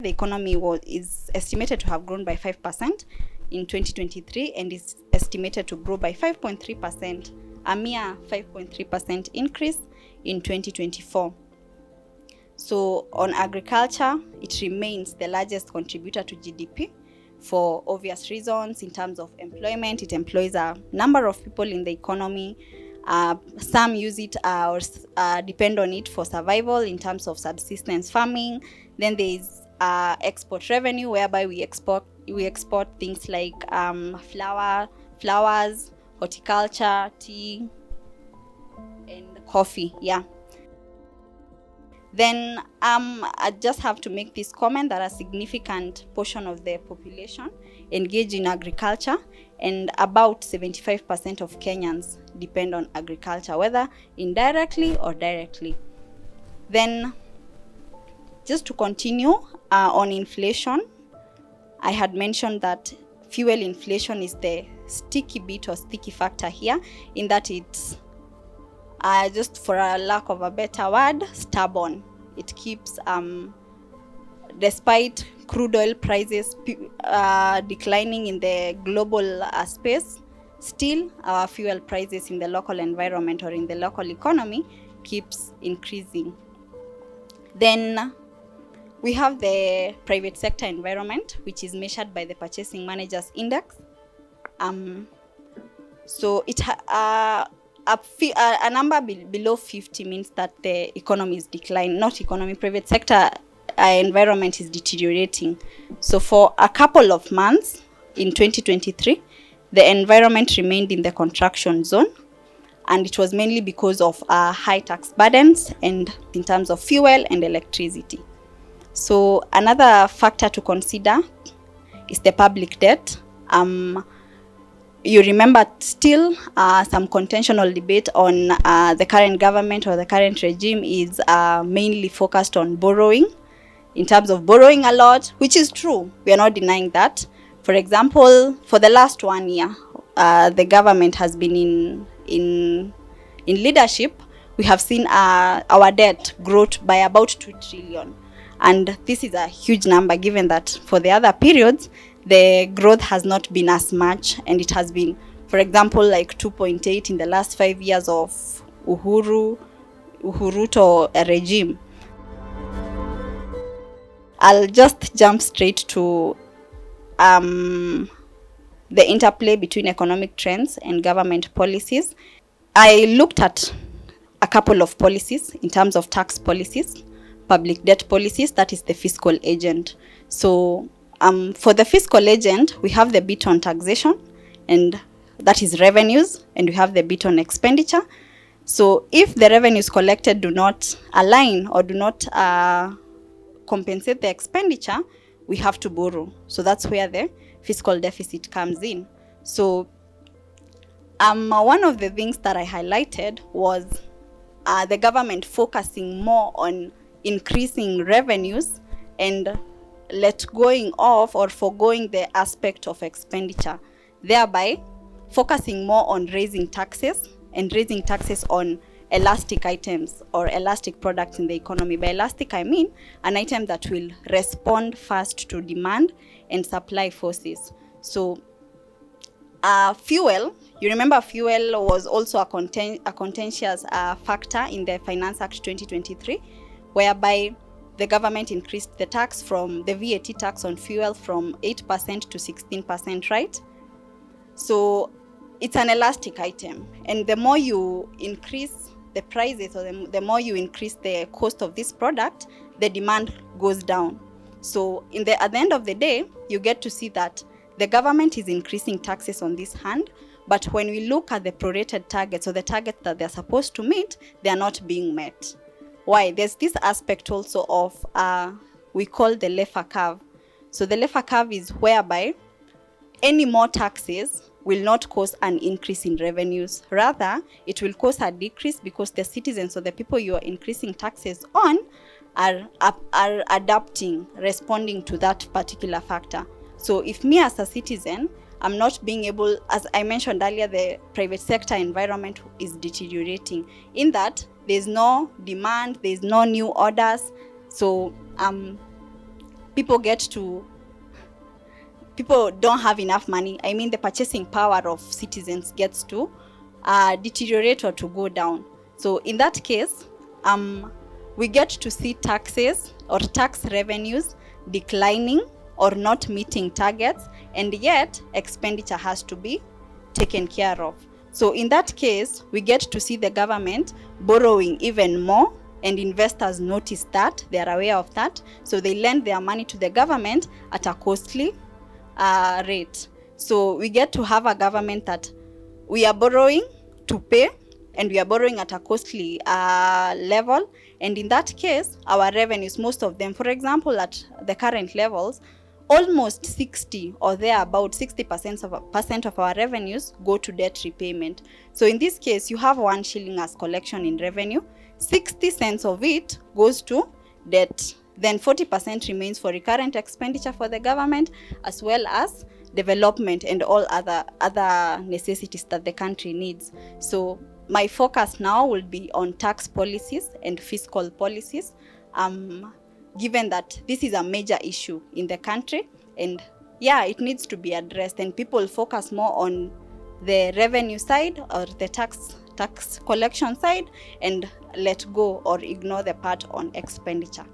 The economy is estimated to have grown by 5% in 2023 and is estimated to grow by 5.3%, a mere 5.3% increase in 2024. So on agriculture, it remains the largest contributor to GDP for obvious reasons. In terms of employment, it employs a number of people in the economy. Some use it or depend on it for survival in terms of subsistence farming. Then there is export revenue, whereby we export things like flowers, horticulture, tea, and coffee. Yeah. Then I just have to make this comment that a significant portion of the population engage in agriculture, and about 75% of Kenyans depend on agriculture, whether indirectly or directly. Then, just to continue on inflation, I had mentioned that fuel inflation is the sticky bit or sticky factor here, in that it's just for a lack of a better word, stubborn. It keeps, despite crude oil prices declining in the global space, still our fuel prices in the local environment or in the local economy keeps increasing. Then we have the private sector environment, which is measured by the Purchasing Managers Index. So it a number below 50 means that the economy is declining, not economy, private sector environment is deteriorating. So for a couple of months in 2023, the environment remained in the contraction zone, and it was mainly because of high tax burdens and in terms of fuel and electricity. So another factor to consider is the public debt. You remember still some contentional debate on the current government or the current regime is mainly focused on borrowing, in terms of borrowing a lot, which is true. We are not denying that. For example, for the last 1 year, the government has been in leadership. We have seen our debt grow by about 2 trillion. And this is a huge number, given that for the other periods, the growth has not been as much, and it has been, for example, like 2.8 in the last 5 years of Uhuru Ruto regime. I'll just jump straight to the interplay between economic trends and government policies. I looked at a couple of policies in terms of tax policies, public debt policies, that is the fiscal agent. So for the fiscal agent, we have the bit on taxation, and that is revenues, and we have the bit on expenditure. So if the revenues collected do not align or do not compensate the expenditure, we have to borrow. So that's where the fiscal deficit comes in. So one of the things that I highlighted was the government focusing more on increasing revenues and going off or foregoing the aspect of expenditure, thereby focusing more on raising taxes on elastic items or elastic products in the economy. By elastic, I mean an item that will respond fast to demand and supply forces. So fuel, you remember fuel was also a contentious factor in the Finance Act 2023, whereby the government increased the tax from the VAT tax on fuel from 8% to 16%, right? So it's an elastic item, and the more you increase the prices or the more you increase the cost of this product, the demand goes down. So at the end of the day, you get to see that the government is increasing taxes on this hand, but when we look at the prorated targets or the targets that they're supposed to meet, they are not being met. Why? There's this aspect also of we call the Laffer curve. So the Laffer curve is whereby any more taxes will not cause an increase in revenues. Rather, it will cause a decrease because the citizens or the people you are increasing taxes on are adapting, responding to that particular factor. So if me as a citizen, I'm not being able, as I mentioned earlier, the private sector environment is deteriorating in that there's no demand, there's no new orders. So people don't have enough money. I mean, the purchasing power of citizens gets to deteriorate or to go down. So in that case, we get to see taxes or tax revenues declining or not meeting targets, and yet expenditure has to be taken care of. So in that case, we get to see the government borrowing even more, and investors notice that, they are aware of that, so they lend their money to the government at a costly rate. So we get to have a government that we are borrowing to pay, and we are borrowing at a costly level. And in that case, our revenues, most of them, for example, at the current levels, almost 60 or thereabout 60% of our revenues go to debt repayment. So in this case, you have 1 shilling as collection in revenue, 60 cents of it goes to debt. Then 40% remains for recurrent expenditure for the government, as well as development and all other necessities that the country needs. So my focus now will be on tax policies and fiscal policies, given that this is a major issue in the country, and yeah, it needs to be addressed, and people focus more on the revenue side or the tax collection side, and let go or ignore the part on expenditure.